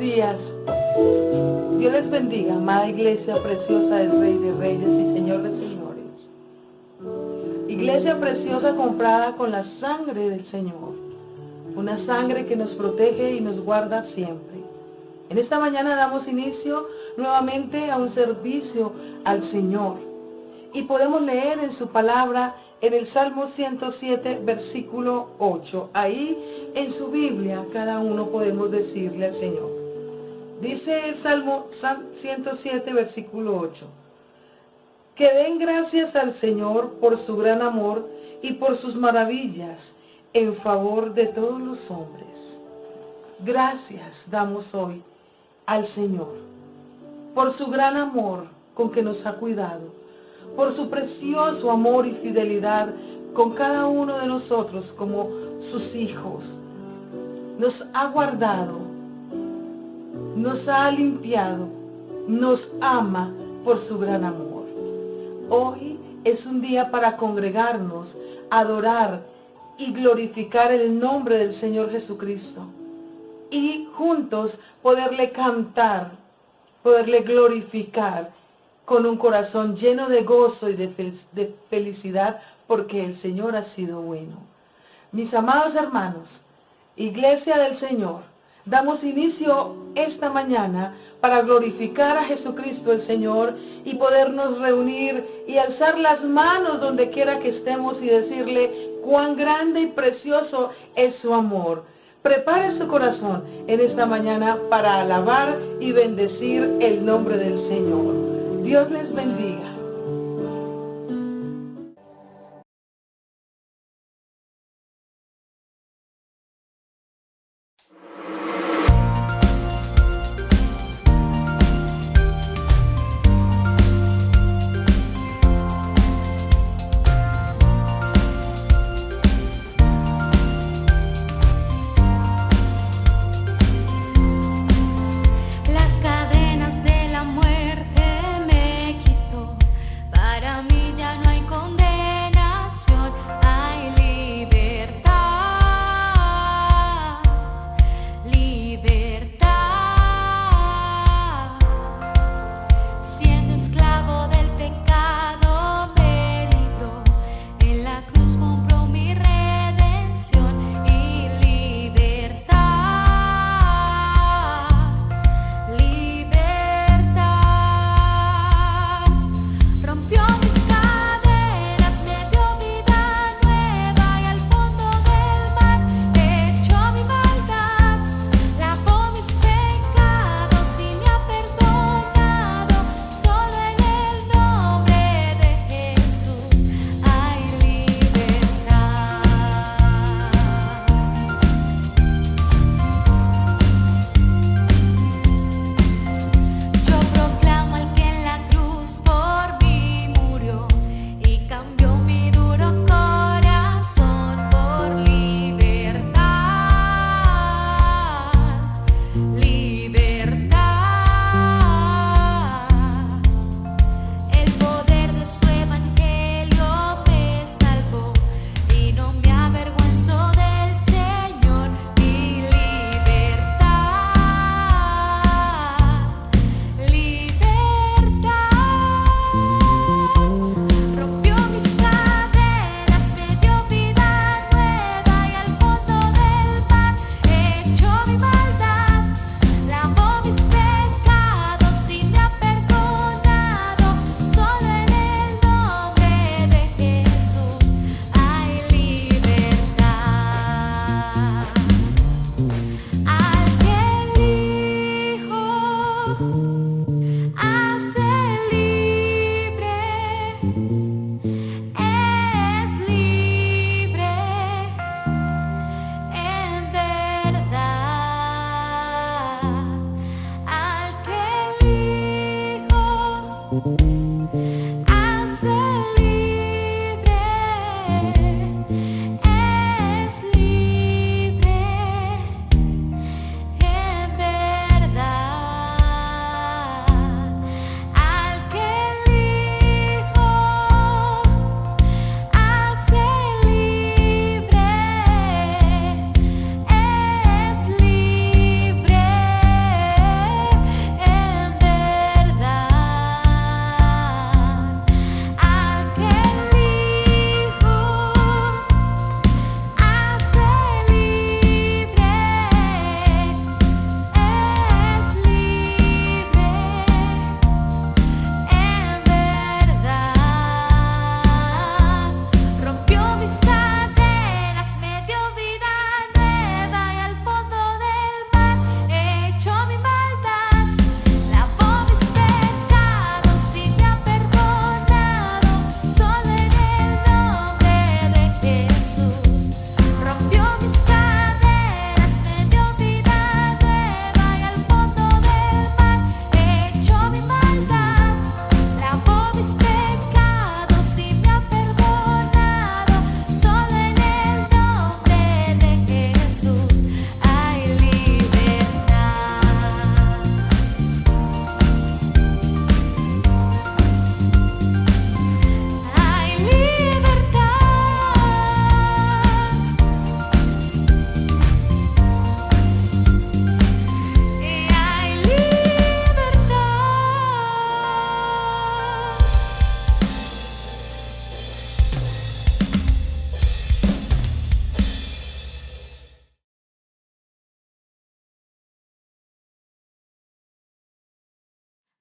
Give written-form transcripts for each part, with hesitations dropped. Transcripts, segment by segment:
días. Dios les bendiga, amada iglesia preciosa del Rey de Reyes y Señor de Señores. Iglesia preciosa comprada con la sangre del Señor. Una sangre que nos protege y nos guarda siempre. En esta mañana damos inicio nuevamente a un servicio al Señor. Y podemos leer en su palabra en el Salmo 107, versículo 8. Ahí en su Biblia cada uno podemos decirle al Señor. Dice el Salmo 107, versículo 8. Que den gracias al Señor por su gran amor y por sus maravillas en favor de todos los hombres. Gracias damos hoy al Señor por su gran amor con que nos ha cuidado, por su precioso amor y fidelidad con cada uno de nosotros como sus hijos. Nos ha guardado, nos ha limpiado, nos ama por su gran amor. Hoy es un día para congregarnos, adorar y glorificar el nombre del Señor Jesucristo. Y juntos poderle cantar, poderle glorificar con un corazón lleno de gozo y de felicidad porque el Señor ha sido bueno. Mis amados hermanos, Iglesia del Señor, damos inicio esta mañana para glorificar a Jesucristo el Señor y podernos reunir y alzar las manos donde quiera que estemos y decirle cuán grande y precioso es su amor. Prepare su corazón en esta mañana para alabar y bendecir el nombre del Señor. Dios les bendiga.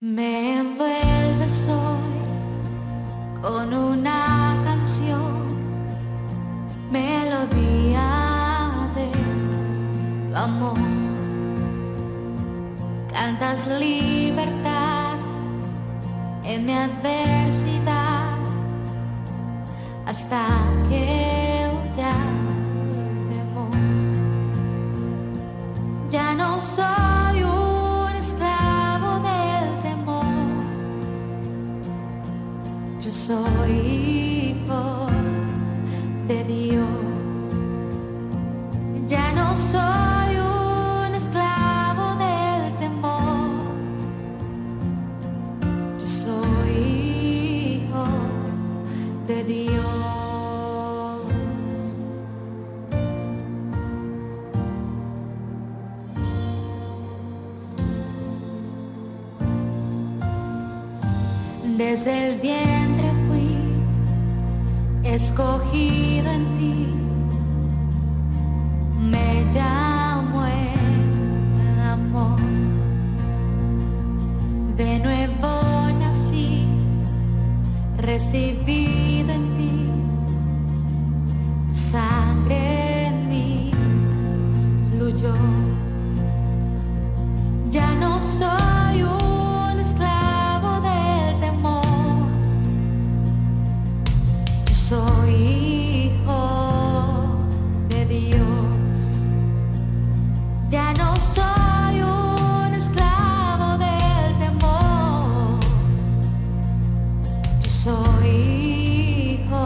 Me envuelves hoy con una canción, melodía de tu amor. Cantas libertad en mi adversidad hasta que huya el temor. Ya no soy un esclavo del temor, yo soy hijo de Dios. Ya no soy un esclavo del temor, yo soy hijo de Dios. Desde el vientre fui escogido en ti, me llamo el amor. De nuevo nací, recibido en ti, tu sangre en mí fluyó. Ya no soy un esclavo del temor, yo soy hijo de Dios. Ya no soy un esclavo del temor, yo soy hijo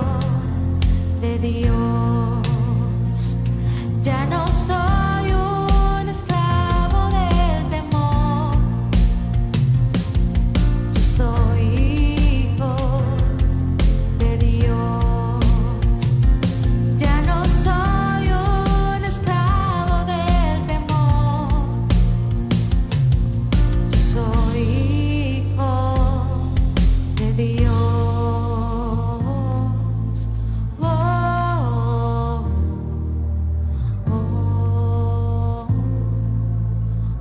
de Dios. Ya no soy un esclavo del temor, yo soy hijo de Dios. Ya no soy un esclavo del temor, yo soy hijo de Dios. Oh, oh,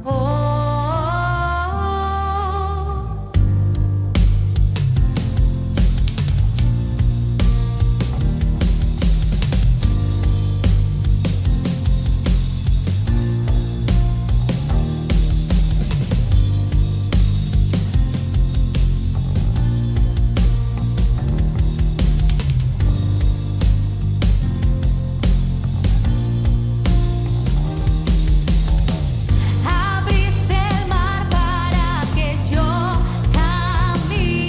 oh. Abriste el mar para que yo camine,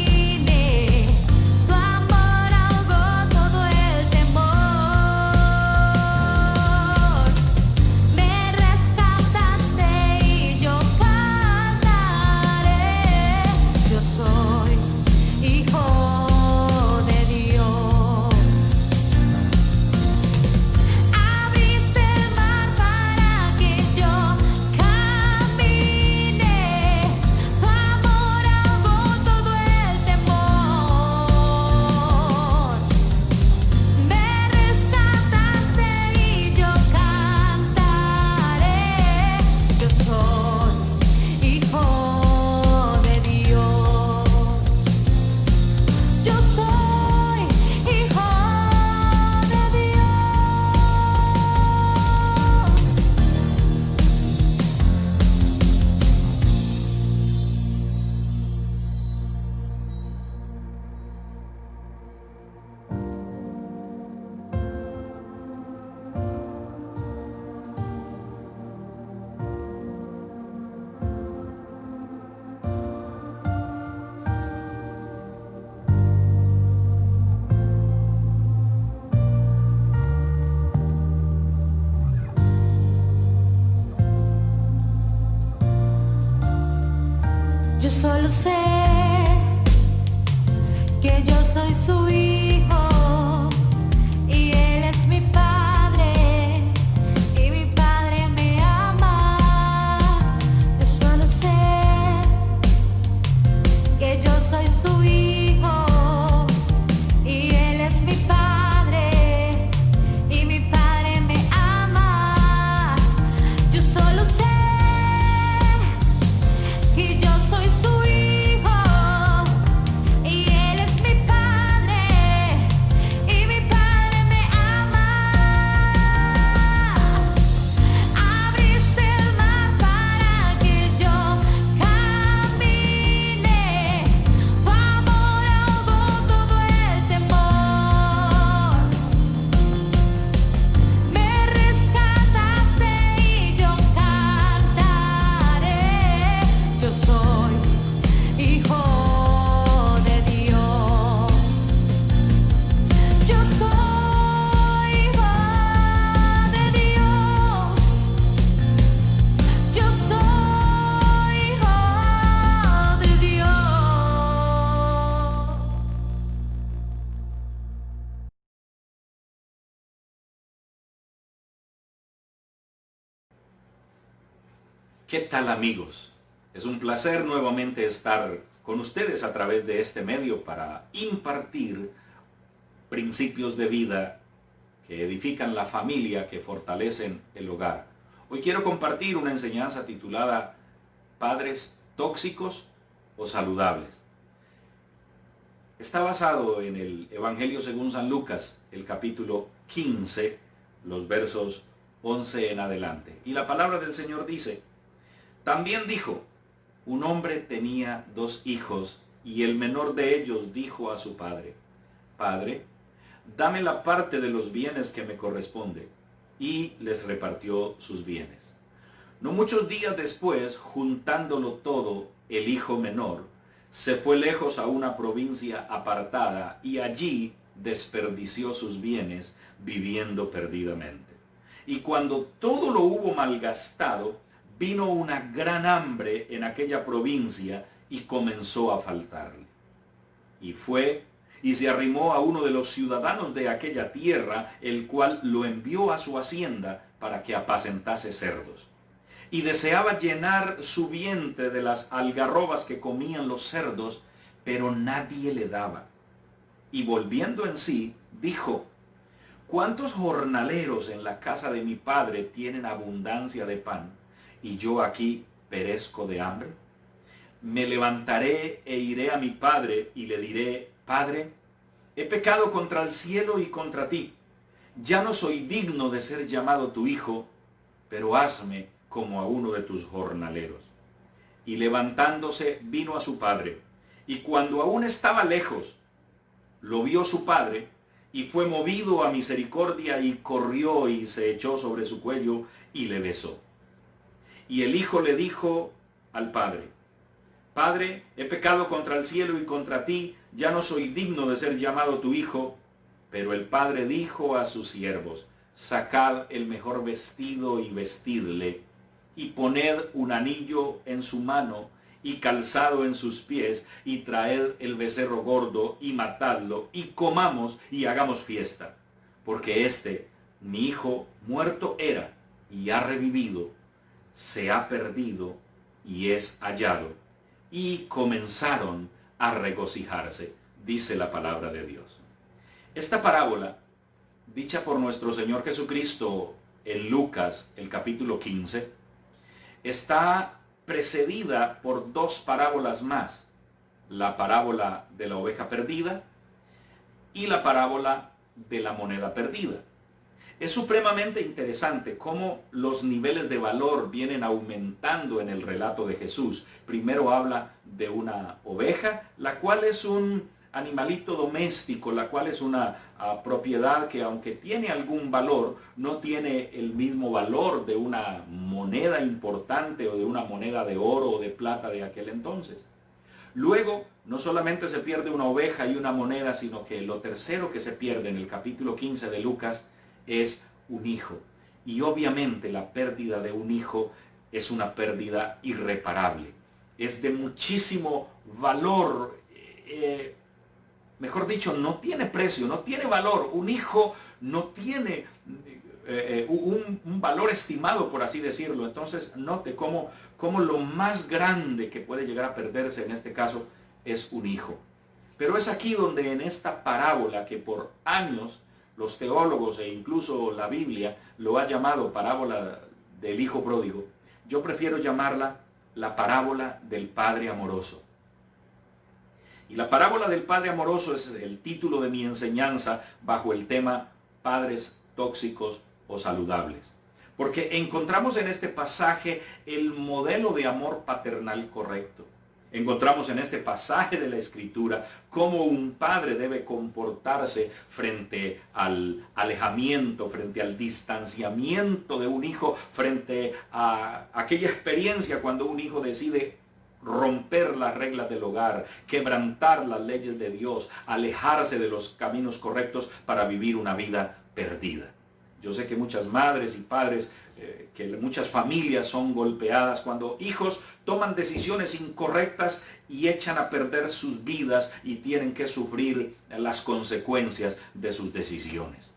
tu amor ahogó todo el temor. Me rescataste y yo cantaré, yo soy hijo de Dios. Abriste el mar para que yo camine, tu amor ahogó todo el temor. Me rescataste y yo cantaré, yo soy hijo de Dios. Yo soy hijo de Dios. Yo solo sé que yo soy su hijo y él es mi padre y mi padre me ama. Yo solo sé que yo soy su hijo y él es mi padre y mi padre me ama. Yo solo sé que yo soy su hijo. ¿Qué tal, amigos? Es un placer nuevamente estar con ustedes a través de este medio para impartir principios de vida que edifican la familia, que fortalecen el hogar. Hoy quiero compartir una enseñanza titulada ¿Padres tóxicos o saludables? Está basado en el Evangelio según San Lucas, el capítulo 15, los versos 11 en adelante. Y la palabra del Señor dice: también dijo, un hombre tenía 2 hijos, y el menor de ellos dijo a su padre: Padre, dame la parte de los bienes que me corresponde. Y les repartió sus bienes. No muchos días después, juntándolo todo, el hijo menor se fue lejos a una provincia apartada y allí desperdició sus bienes viviendo perdidamente. Y cuando todo lo hubo malgastado, vino una gran hambre en aquella provincia y comenzó a faltarle. Y fue y se arrimó a uno de los ciudadanos de aquella tierra, el cual lo envió a su hacienda para que apacentase cerdos. Y deseaba llenar su vientre de las algarrobas que comían los cerdos, pero nadie le daba. Y volviendo en sí, dijo: ¿cuántos jornaleros en la casa de mi padre tienen abundancia de pan, y yo aquí perezco de hambre? Me levantaré e iré a mi padre y le diré: Padre, he pecado contra el cielo y contra ti. Ya no soy digno de ser llamado tu hijo, pero hazme como a uno de tus jornaleros. Y levantándose vino a su padre, y cuando aún estaba lejos, lo vio su padre, y fue movido a misericordia, y corrió y se echó sobre su cuello, y le besó. Y el hijo le dijo al padre: Padre, he pecado contra el cielo y contra ti, ya no soy digno de ser llamado tu hijo. Pero el padre dijo a sus siervos: sacad el mejor vestido y vestidle, y poned un anillo en su mano y calzado en sus pies, y traed el becerro gordo y matadlo, y comamos y hagamos fiesta. Porque mi hijo, muerto era y ha revivido, se ha perdido y es hallado. Y comenzaron a regocijarse, dice la palabra de Dios. Esta parábola, dicha por nuestro Señor Jesucristo en Lucas, el capítulo 15, está precedida por 2 parábolas más: la parábola de la oveja perdida y la parábola de la moneda perdida. Es supremamente interesante cómo los niveles de valor vienen aumentando en el relato de Jesús. Primero habla de una oveja, la cual es un animalito doméstico, la cual es una propiedad que, aunque tiene algún valor, no tiene el mismo valor de una moneda importante o de una moneda de oro o de plata de aquel entonces. Luego, no solamente se pierde una oveja y una moneda, sino que lo tercero que se pierde en el capítulo 15 de Lucas es un hijo. Y obviamente la pérdida de un hijo es una pérdida irreparable. Es de muchísimo valor, mejor dicho, no tiene precio, no tiene valor. Un hijo no tiene un valor estimado, por así decirlo. Entonces, note cómo lo más grande que puede llegar a perderse en este caso es un hijo. Pero es aquí donde, en esta parábola, que por años los teólogos e incluso la Biblia lo ha llamado parábola del hijo pródigo, yo prefiero llamarla la parábola del padre amoroso. Y la parábola del padre amoroso es el título de mi enseñanza bajo el tema padres tóxicos o saludables. Porque encontramos en este pasaje el modelo de amor paternal correcto. Encontramos en este pasaje de la Escritura cómo un padre debe comportarse frente al alejamiento, frente al distanciamiento de un hijo, frente a aquella experiencia cuando un hijo decide romper las reglas del hogar, quebrantar las leyes de Dios, alejarse de los caminos correctos para vivir una vida perdida. Yo sé que muchas madres y padres, que muchas familias son golpeadas cuando hijos toman decisiones incorrectas y echan a perder sus vidas y tienen que sufrir las consecuencias de sus decisiones.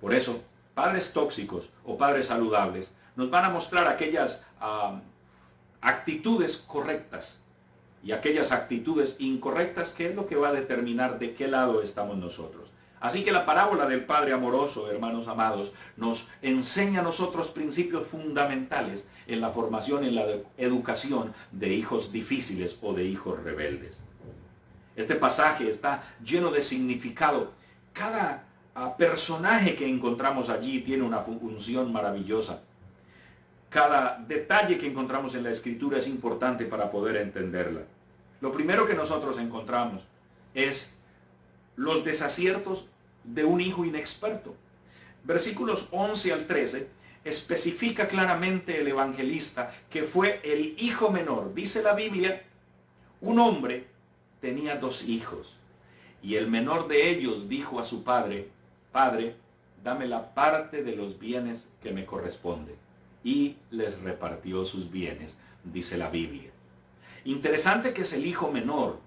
Por eso, padres tóxicos o padres saludables nos van a mostrar aquellas actitudes correctas y aquellas actitudes incorrectas, que es lo que va a determinar de qué lado estamos nosotros. Así que la parábola del Padre amoroso, hermanos amados, nos enseña a nosotros principios fundamentales en la formación, en la educación de hijos difíciles o de hijos rebeldes. Este pasaje está lleno de significado. Cada personaje que encontramos allí tiene una función maravillosa. Cada detalle que encontramos en la Escritura es importante para poder entenderla. Lo primero que nosotros encontramos es los desaciertos de un hijo inexperto. Versículos 11 al 13 especifica claramente el evangelista que fue el hijo menor. Dice la Biblia, un hombre tenía 2 hijos, y el menor de ellos dijo a su padre, Padre, dame la parte de los bienes que me corresponde. Y les repartió sus bienes, dice la Biblia. Interesante que es el hijo menor,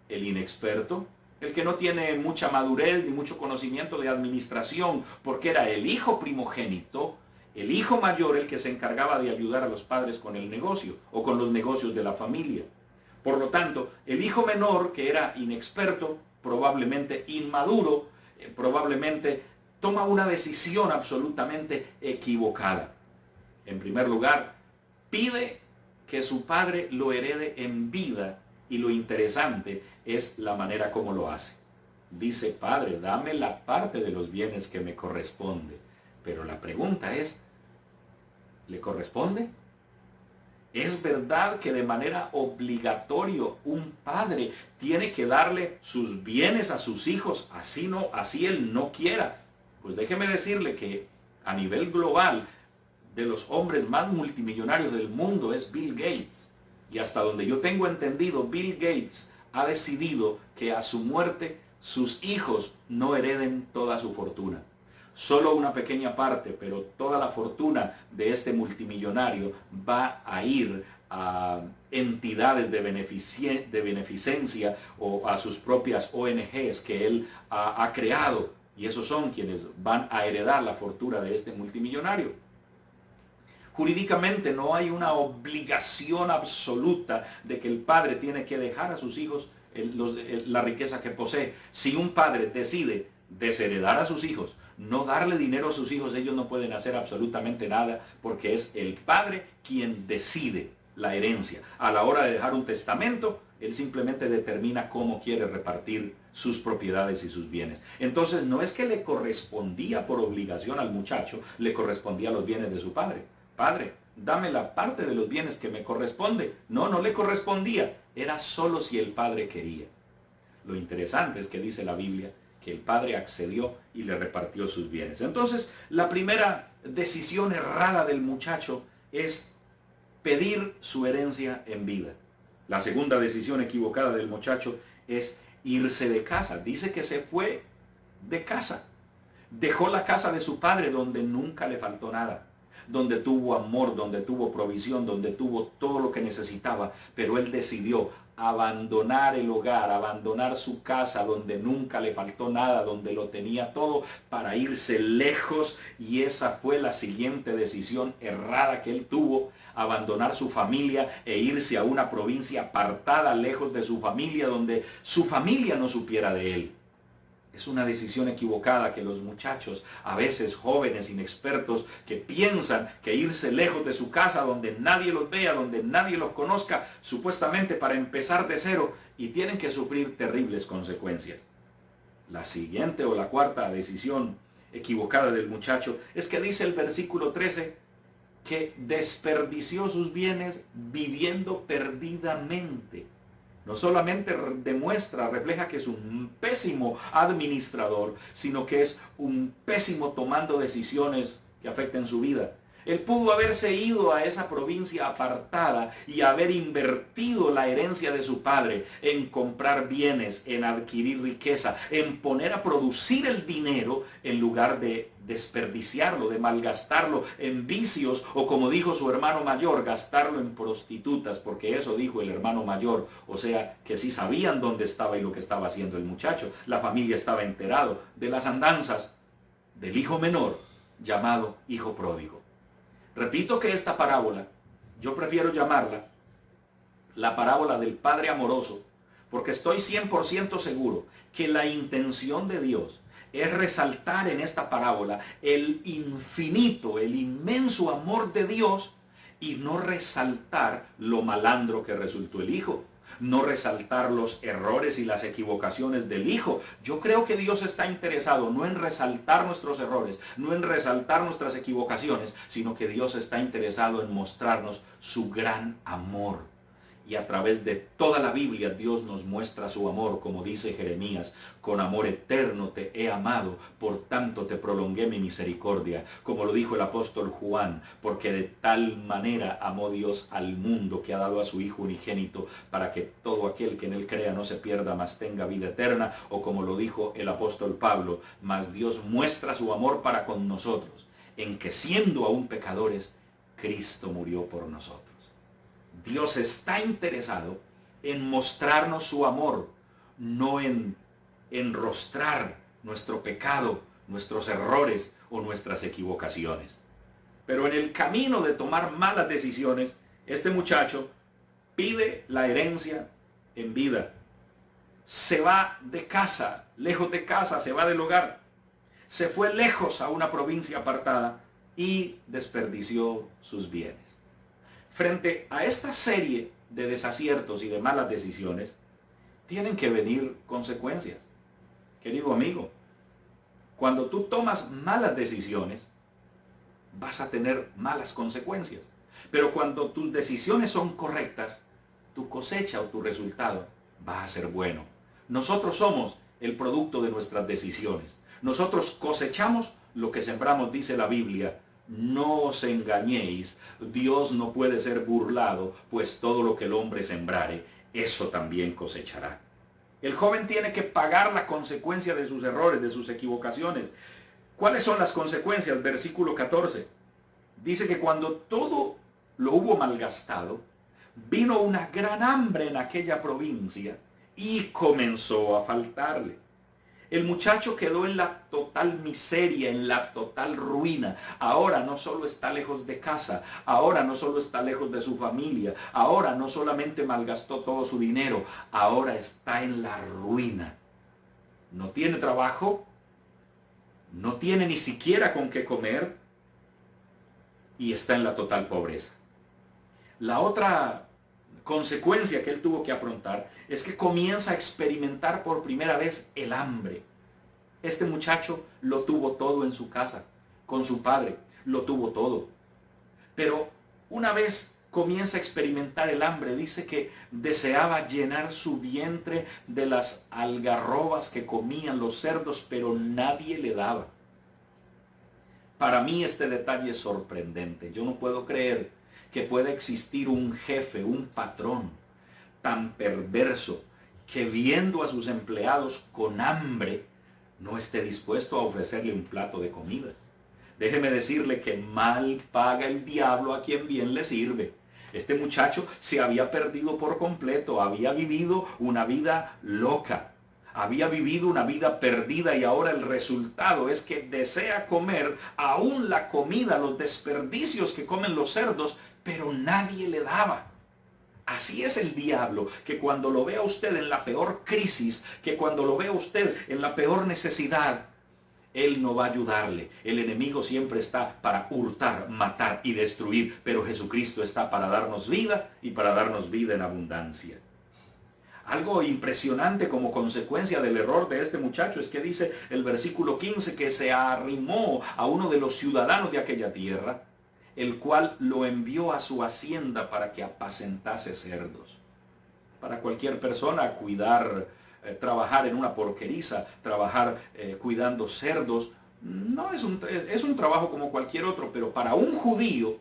el inexperto, el que no tiene mucha madurez ni mucho conocimiento de administración, porque era el hijo primogénito, el hijo mayor, el que se encargaba de ayudar a los padres con el negocio o con los negocios de la familia. Por lo tanto, el hijo menor, que era inexperto, probablemente inmaduro, probablemente toma una decisión absolutamente equivocada. En primer lugar, pide que su padre lo herede en vida, y lo interesante es la manera como lo hace. Dice, Padre, dame la parte de los bienes que me corresponde. Pero la pregunta es, ¿le corresponde? ¿Es verdad que de manera obligatoria un padre tiene que darle sus bienes a sus hijos, así él no quiera? Pues déjeme decirle que a nivel global, de los hombres más multimillonarios del mundo es Bill Gates. Y hasta donde yo tengo entendido, Bill Gates ha decidido que a su muerte sus hijos no hereden toda su fortuna. Solo una pequeña parte, pero toda la fortuna de este multimillonario va a ir a entidades de beneficencia o a sus propias ONGs que él ha creado. Y esos son quienes van a heredar la fortuna de este multimillonario. Jurídicamente no hay una obligación absoluta de que el padre tiene que dejar a sus hijos la riqueza que posee. Si un padre decide desheredar a sus hijos, no darle dinero a sus hijos, ellos no pueden hacer absolutamente nada, porque es el padre quien decide la herencia. A la hora de dejar un testamento, él simplemente determina cómo quiere repartir sus propiedades y sus bienes. Entonces no es que le correspondía por obligación al muchacho, le correspondía los bienes de su padre. Padre, dame la parte de los bienes que me corresponde. No, no le correspondía. Era solo si el padre quería. Lo interesante es que dice la Biblia que el padre accedió y le repartió sus bienes. Entonces, la primera decisión errada del muchacho es pedir su herencia en vida. La segunda decisión equivocada del muchacho es irse de casa. Dice que se fue de casa. Dejó la casa de su padre donde nunca le faltó nada, donde tuvo amor, donde tuvo provisión, donde tuvo todo lo que necesitaba, pero él decidió abandonar el hogar, abandonar su casa donde nunca le faltó nada, donde lo tenía todo, para irse lejos. Y esa fue la siguiente decisión errada que él tuvo: abandonar su familia e irse a una provincia apartada, lejos de su familia, donde su familia no supiera de él. Es una decisión equivocada que los muchachos, a veces jóvenes, inexpertos, que piensan que irse lejos de su casa, donde nadie los vea, donde nadie los conozca, supuestamente para empezar de cero, y tienen que sufrir terribles consecuencias. La siguiente o la cuarta decisión equivocada del muchacho es que dice el versículo 13 que desperdició sus bienes viviendo perdidamente. No solamente refleja que es un pésimo administrador, sino que es un pésimo tomando decisiones que afecten su vida. Él pudo haberse ido a esa provincia apartada y haber invertido la herencia de su padre en comprar bienes, en adquirir riqueza, en poner a producir el dinero, en lugar de desperdiciarlo, de malgastarlo en vicios, o como dijo su hermano mayor, gastarlo en prostitutas, porque eso dijo el hermano mayor. O sea, que sí sabían dónde estaba y lo que estaba haciendo el muchacho. La familia estaba enterado de las andanzas del hijo menor, llamado hijo pródigo. Repito que esta parábola, yo prefiero llamarla la parábola del Padre amoroso, porque estoy 100% seguro que la intención de Dios es resaltar en esta parábola el infinito, el inmenso amor de Dios y no resaltar lo malandro que resultó el hijo, no resaltar los errores y las equivocaciones del hijo. Yo creo que Dios está interesado no en resaltar nuestros errores, no en resaltar nuestras equivocaciones, sino que Dios está interesado en mostrarnos su gran amor. Y a través de toda la Biblia Dios nos muestra su amor, como dice Jeremías: con amor eterno te he amado, por tanto te prolongué mi misericordia. Como lo dijo el apóstol Juan: porque de tal manera amó Dios al mundo, que ha dado a su Hijo unigénito, para que todo aquel que en él crea no se pierda, mas tenga vida eterna. O como lo dijo el apóstol Pablo: mas Dios muestra su amor para con nosotros, en que siendo aún pecadores, Cristo murió por nosotros. Dios está interesado en mostrarnos su amor, no en enrostrar nuestro pecado, nuestros errores o nuestras equivocaciones. Pero en el camino de tomar malas decisiones, este muchacho pide la herencia en vida. Se va de casa, lejos de casa, se va del hogar. Se fue lejos a una provincia apartada y desperdició sus bienes. Frente a esta serie de desaciertos y de malas decisiones, tienen que venir consecuencias. Querido amigo, cuando tú tomas malas decisiones, vas a tener malas consecuencias. Pero cuando tus decisiones son correctas, tu cosecha o tu resultado va a ser bueno. Nosotros somos el producto de nuestras decisiones. Nosotros cosechamos lo que sembramos, dice la Biblia. No os engañéis, Dios no puede ser burlado, pues todo lo que el hombre sembrare, eso también cosechará. El joven tiene que pagar la consecuencia de sus errores, de sus equivocaciones. ¿Cuáles son las consecuencias? Versículo 14. Dice que cuando todo lo hubo malgastado, vino una gran hambre en aquella provincia y comenzó a faltarle. El muchacho quedó en la total miseria, en la total ruina. Ahora no solo está lejos de casa, ahora no solo está lejos de su familia, ahora no solamente malgastó todo su dinero, ahora está en la ruina. No tiene trabajo, no tiene ni siquiera con qué comer y está en la total pobreza. La otra consecuencia que él tuvo que afrontar es que comienza a experimentar por primera vez el hambre. Este muchacho lo tuvo todo en su casa, con su padre, lo tuvo todo. Pero una vez comienza a experimentar el hambre, dice que deseaba llenar su vientre de las algarrobas que comían los cerdos, pero nadie le daba. Para mí este detalle es sorprendente. Yo no puedo creer que pueda existir un jefe, un patrón tan perverso que viendo a sus empleados con hambre no esté dispuesto a ofrecerle un plato de comida. Déjeme decirle que mal paga el diablo a quien bien le sirve. Este muchacho se había perdido por completo, había vivido una vida loca, había vivido una vida perdida y ahora el resultado es que desea comer aún la comida, los desperdicios que comen los cerdos, pero nadie le daba. Así es el diablo, que cuando lo vea usted en la peor crisis, que cuando lo vea usted en la peor necesidad, él no va a ayudarle. El enemigo siempre está para hurtar, matar y destruir, pero Jesucristo está para darnos vida y para darnos vida en abundancia. Algo impresionante como consecuencia del error de este muchacho es que dice el versículo 15 que se arrimó a uno de los ciudadanos de aquella tierra, el cual lo envió a su hacienda para que apacentase cerdos. Para cualquier persona cuidar, trabajar en una porqueriza, trabajar cuidando cerdos, no es un trabajo como cualquier otro, pero para un judío,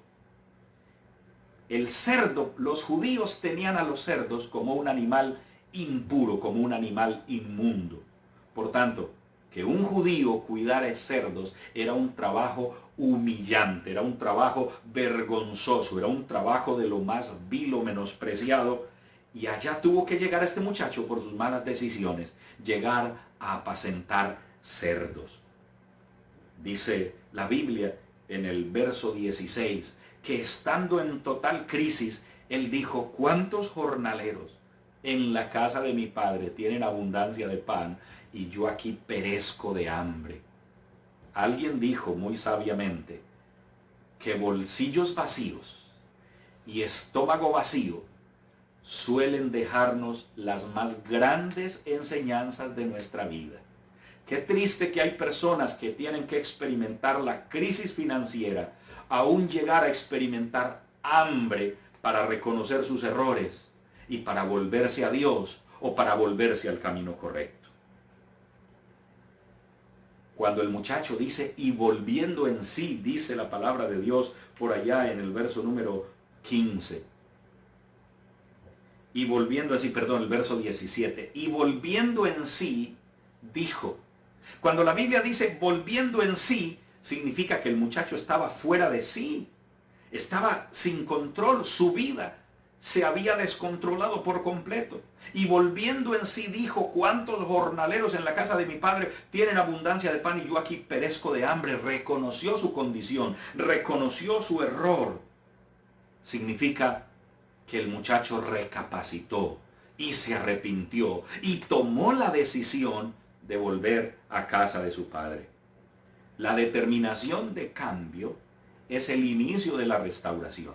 el cerdo, los judíos tenían a los cerdos como un animal impuro, como un animal inmundo. Por tanto, que un judío cuidara cerdos era un trabajo humillante, era un trabajo vergonzoso, era un trabajo de lo más vil o menospreciado. Y allá tuvo que llegar este muchacho por sus malas decisiones, llegar a apacentar cerdos. Dice la Biblia en el verso 16 que estando en total crisis, Él dijo, ¿cuántos jornaleros en la casa de mi padre tienen abundancia de pan y yo aquí perezco de hambre? Alguien dijo muy sabiamente que bolsillos vacíos y estómago vacío suelen dejarnos las más grandes enseñanzas de nuestra vida. Qué triste que hay personas que tienen que experimentar la crisis financiera, aún llegar a experimentar hambre para reconocer sus errores y para volverse a Dios o para volverse al camino correcto. Cuando el muchacho dice, y volviendo en sí, dice la palabra de Dios por allá en el verso número 15. Y volviendo así, perdón, el verso 17. Y volviendo en sí, dijo. Cuando la Biblia dice volviendo en sí, significa que el muchacho estaba fuera de sí. Estaba sin control, su vida se había descontrolado por completo. Y volviendo en sí dijo, ¿cuántos jornaleros en la casa de mi padre tienen abundancia de pan y yo aquí perezco de hambre? Reconoció su condición, reconoció su error. Significa que el muchacho recapacitó y se arrepintió y tomó la decisión de volver a casa de su padre. La determinación de cambio es el inicio de la restauración.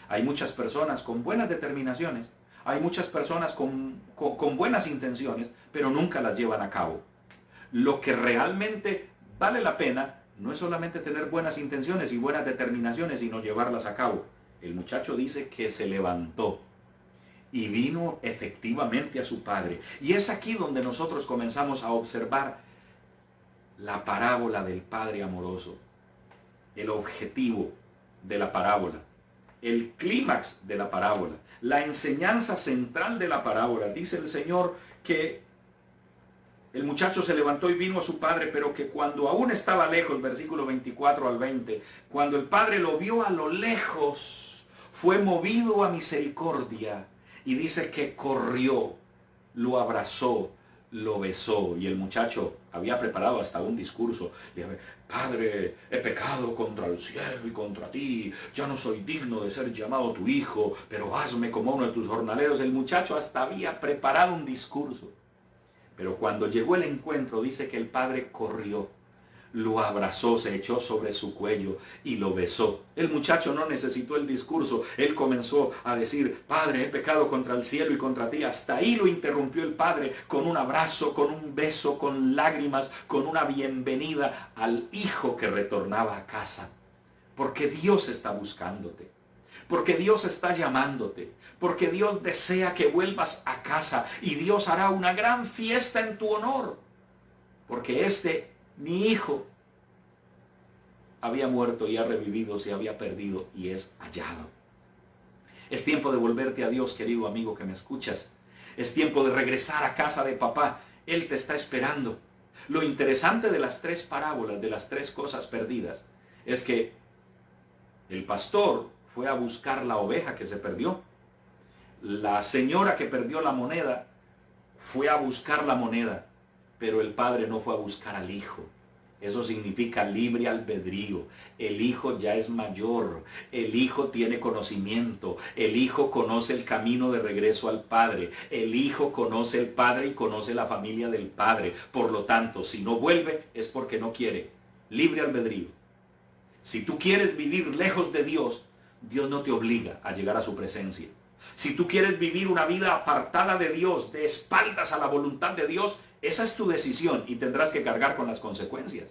Hay muchas personas con buenas determinaciones, hay muchas personas con buenas intenciones, pero nunca las llevan a cabo. Lo que realmente vale la pena no es solamente tener buenas intenciones y buenas determinaciones, sino llevarlas a cabo. El muchacho dice que se levantó y vino efectivamente a su padre. Y es aquí donde nosotros comenzamos a observar la parábola del Padre amoroso, el objetivo de la parábola, el clímax de la parábola, la enseñanza central de la parábola. Dice el Señor que el muchacho se levantó y vino a su padre, pero que cuando aún estaba lejos, versículo 24 al 20, cuando el padre lo vio a lo lejos, fue movido a misericordia y dice que corrió, lo abrazó, lo besó. Y el muchacho había preparado hasta un discurso. Dijo, Padre, he pecado contra el cielo y contra ti, ya no soy digno de ser llamado tu hijo, pero hazme como uno de tus jornaleros. El muchacho hasta había preparado un discurso. Pero cuando llegó el encuentro, dice que el padre corrió, lo abrazó, se echó sobre su cuello y lo besó. El muchacho no necesitó el discurso, él comenzó a decir, Padre, he pecado contra el cielo y contra ti. Hasta ahí lo interrumpió el padre con un abrazo, con un beso, con lágrimas, con una bienvenida al hijo que retornaba a casa. Porque Dios está buscándote, porque Dios está llamándote, porque Dios desea que vuelvas a casa y Dios hará una gran fiesta en tu honor, porque mi hijo había muerto y ha revivido, se había perdido y es hallado. Es tiempo de volverte a Dios, querido amigo que me escuchas. Es tiempo de regresar a casa de papá. Él te está esperando. Lo interesante de las tres parábolas, de las tres cosas perdidas, es que el pastor fue a buscar la oveja que se perdió. La señora que perdió la moneda fue a buscar la moneda, pero el padre no fue a buscar al hijo. Eso significa libre albedrío. El hijo ya es mayor, el hijo tiene conocimiento, el hijo conoce el camino de regreso al padre, el hijo conoce el padre y conoce la familia del padre. Por lo tanto, si no vuelve es porque no quiere. Libre albedrío. Si tú quieres vivir lejos de Dios, Dios no te obliga a llegar a su presencia. Si tú quieres vivir una vida apartada de Dios, de espaldas a la voluntad de Dios, esa es tu decisión y tendrás que cargar con las consecuencias.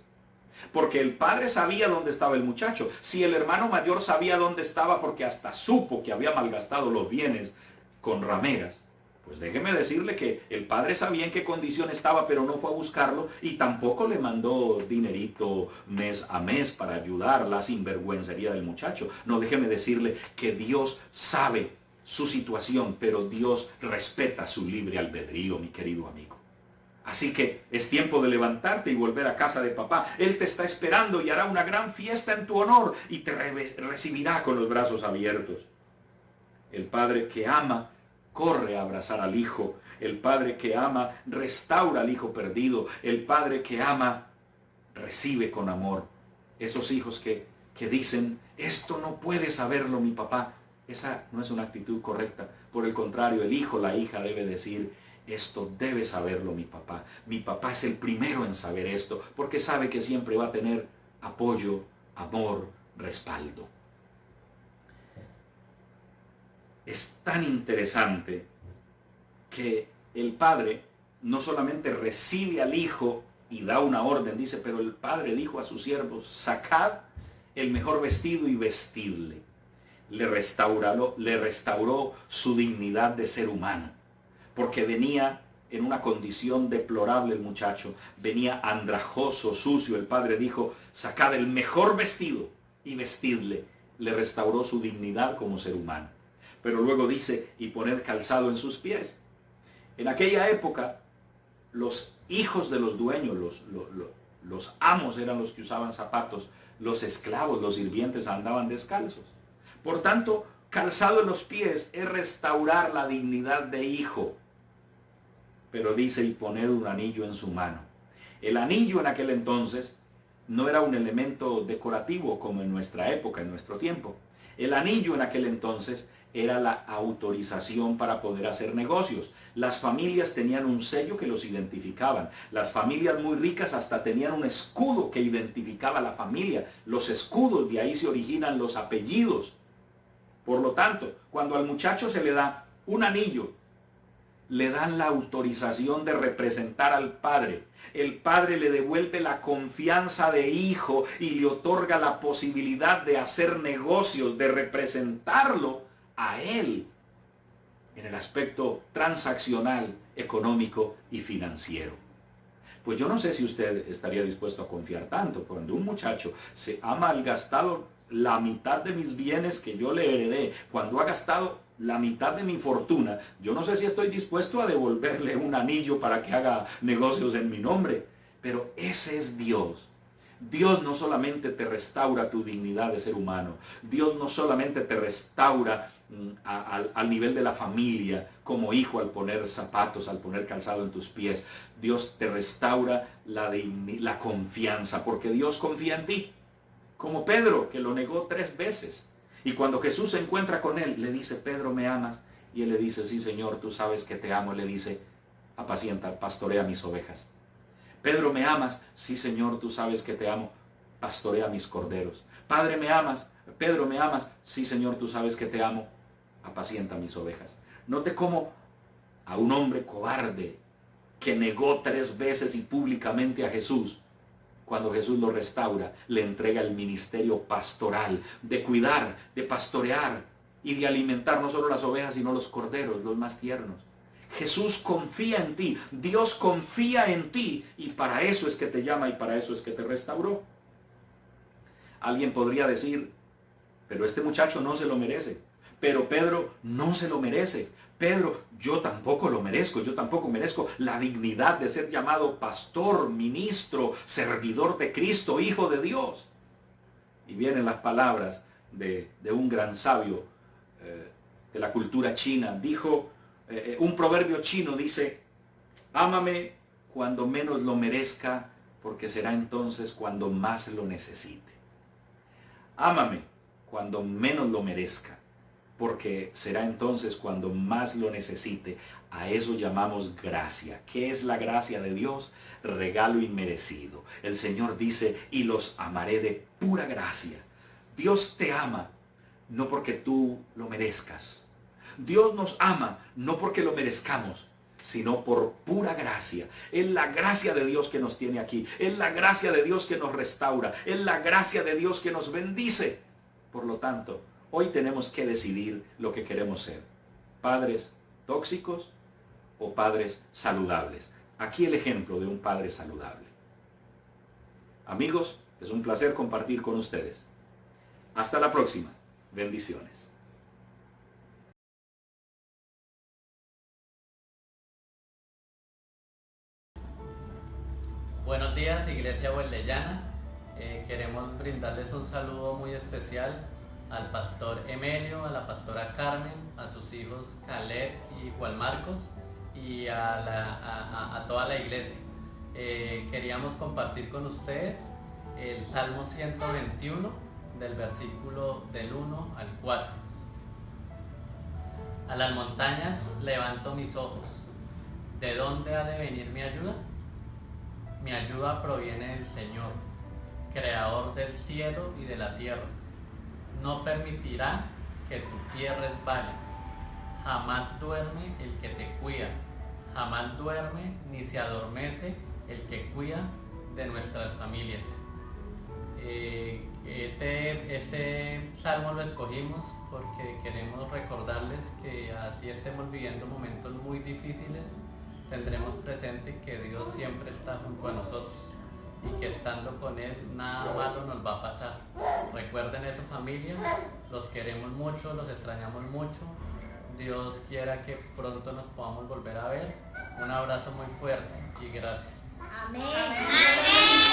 Porque el padre sabía dónde estaba el muchacho. Si el hermano mayor sabía dónde estaba porque hasta supo que había malgastado los bienes con rameras, pues déjeme decirle que el padre sabía en qué condición estaba, pero no fue a buscarlo y tampoco le mandó dinerito mes a mes para ayudar la sinvergüencería del muchacho. No, déjeme decirle que Dios sabe su situación, pero Dios respeta su libre albedrío, mi querido amigo. Así que es tiempo de levantarte y volver a casa de papá. Él te está esperando y hará una gran fiesta en tu honor y te recibirá con los brazos abiertos. El padre que ama corre a abrazar al hijo. El padre que ama restaura al hijo perdido. El padre que ama recibe con amor. Esos hijos que dicen, esto no puede saberlo mi papá. Esa no es una actitud correcta. Por el contrario, el hijo, la hija debe decir, esto debe saberlo mi papá. Mi papá es el primero en saber esto, porque sabe que siempre va a tener apoyo, amor, respaldo. Es tan interesante que el padre no solamente recibe al hijo y da una orden, dice, pero el padre dijo a sus siervos, sacad el mejor vestido y vestidle. Le restauró su dignidad de ser humano, porque venía en una condición deplorable el muchacho, venía andrajoso, sucio. El padre dijo, sacad el mejor vestido y vestidle. Le restauró su dignidad como ser humano. Pero luego dice, y poner calzado en sus pies. En aquella época, los hijos de los dueños, los amos eran los que usaban zapatos, los esclavos, los sirvientes andaban descalzos. Por tanto, calzado en los pies es restaurar la dignidad de hijo. Pero dice, y poner un anillo en su mano. El anillo en aquel entonces no era un elemento decorativo como en nuestra época, en nuestro tiempo. El anillo en aquel entonces era la autorización para poder hacer negocios. Las familias tenían un sello que los identificaban. Las familias muy ricas hasta tenían un escudo que identificaba a la familia. Los escudos, de ahí se originan los apellidos. Por lo tanto, cuando al muchacho se le da un anillo, le dan la autorización de representar al padre. El padre le devuelve la confianza de hijo y le otorga la posibilidad de hacer negocios, de representarlo a él en el aspecto transaccional, económico y financiero. Pues yo no sé si usted estaría dispuesto a confiar tanto. Cuando un muchacho se ha malgastado la mitad de mis bienes que yo le heredé, cuando ha gastado la mitad de mi fortuna, yo no sé si estoy dispuesto a devolverle un anillo para que haga negocios en mi nombre. Pero ese es Dios. Dios no solamente te restaura tu dignidad de ser humano, Dios no solamente te restaura al nivel de la familia, como hijo al poner zapatos, al poner calzado en tus pies. Dios te restaura la confianza, porque Dios confía en ti. Como Pedro, que lo negó 3 veces. Y cuando Jesús se encuentra con él, le dice, Pedro, ¿me amas? Y él le dice, sí, Señor, tú sabes que te amo. Le dice, apacienta, pastorea mis ovejas. Pedro, ¿me amas? Sí, Señor, tú sabes que te amo. Pastorea mis corderos. Padre, ¿me amas? Pedro, ¿me amas? Sí, Señor, tú sabes que te amo. Apacienta mis ovejas. Note cómo a un hombre cobarde que negó 3 veces y públicamente a Jesús, cuando Jesús lo restaura, le entrega el ministerio pastoral, de cuidar, de pastorear y de alimentar no solo las ovejas, sino los corderos, los más tiernos. Jesús confía en ti, Dios confía en ti, y para eso es que te llama y para eso es que te restauró. Alguien podría decir, pero este muchacho no se lo merece. Pero Pedro no se lo merece. Pedro, yo tampoco lo merezco, yo tampoco merezco la dignidad de ser llamado pastor, ministro, servidor de Cristo, hijo de Dios. Y vienen las palabras de un gran sabio de la cultura china. Dijo, un proverbio chino dice, ámame cuando menos lo merezca, porque será entonces cuando más lo necesite. Ámame cuando menos lo merezca, porque será entonces cuando más lo necesite. A eso llamamos gracia. ¿Qué es la gracia de Dios? Regalo inmerecido. El Señor dice, y los amaré de pura gracia. Dios te ama, no porque tú lo merezcas. Dios nos ama, no porque lo merezcamos, sino por pura gracia. Es la gracia de Dios que nos tiene aquí. Es la gracia de Dios que nos restaura. Es la gracia de Dios que nos bendice. Por lo tanto, hoy tenemos que decidir lo que queremos ser. ¿Padres tóxicos o padres saludables? Aquí el ejemplo de un padre saludable. Amigos, es un placer compartir con ustedes. Hasta la próxima. Bendiciones. Buenos días, Iglesia Hueldellana. Queremos brindarles un saludo muy especial al pastor Emelio, a la pastora Carmen, a sus hijos Caleb y Juan Marcos y a toda la iglesia. Queríamos compartir con ustedes el Salmo 121 del versículo del 1 al 4. A las montañas levanto mis ojos. ¿De dónde ha de venir mi ayuda? Mi ayuda proviene del Señor, creador del cielo y de la tierra. No permitirá que tu pie resbale. Jamás duerme el que te cuida. Jamás duerme ni se adormece el que cuida de nuestras familias. Este salmo lo escogimos porque queremos recordarles que así estemos viviendo momentos muy difíciles, tendremos presente que Dios siempre está junto a nosotros y que estando con Él nada malo nos va a pasar. Recuerden eso, familia, los queremos mucho, los extrañamos mucho. Dios quiera que pronto nos podamos volver a ver. Un abrazo muy fuerte y gracias. Amén. Amén.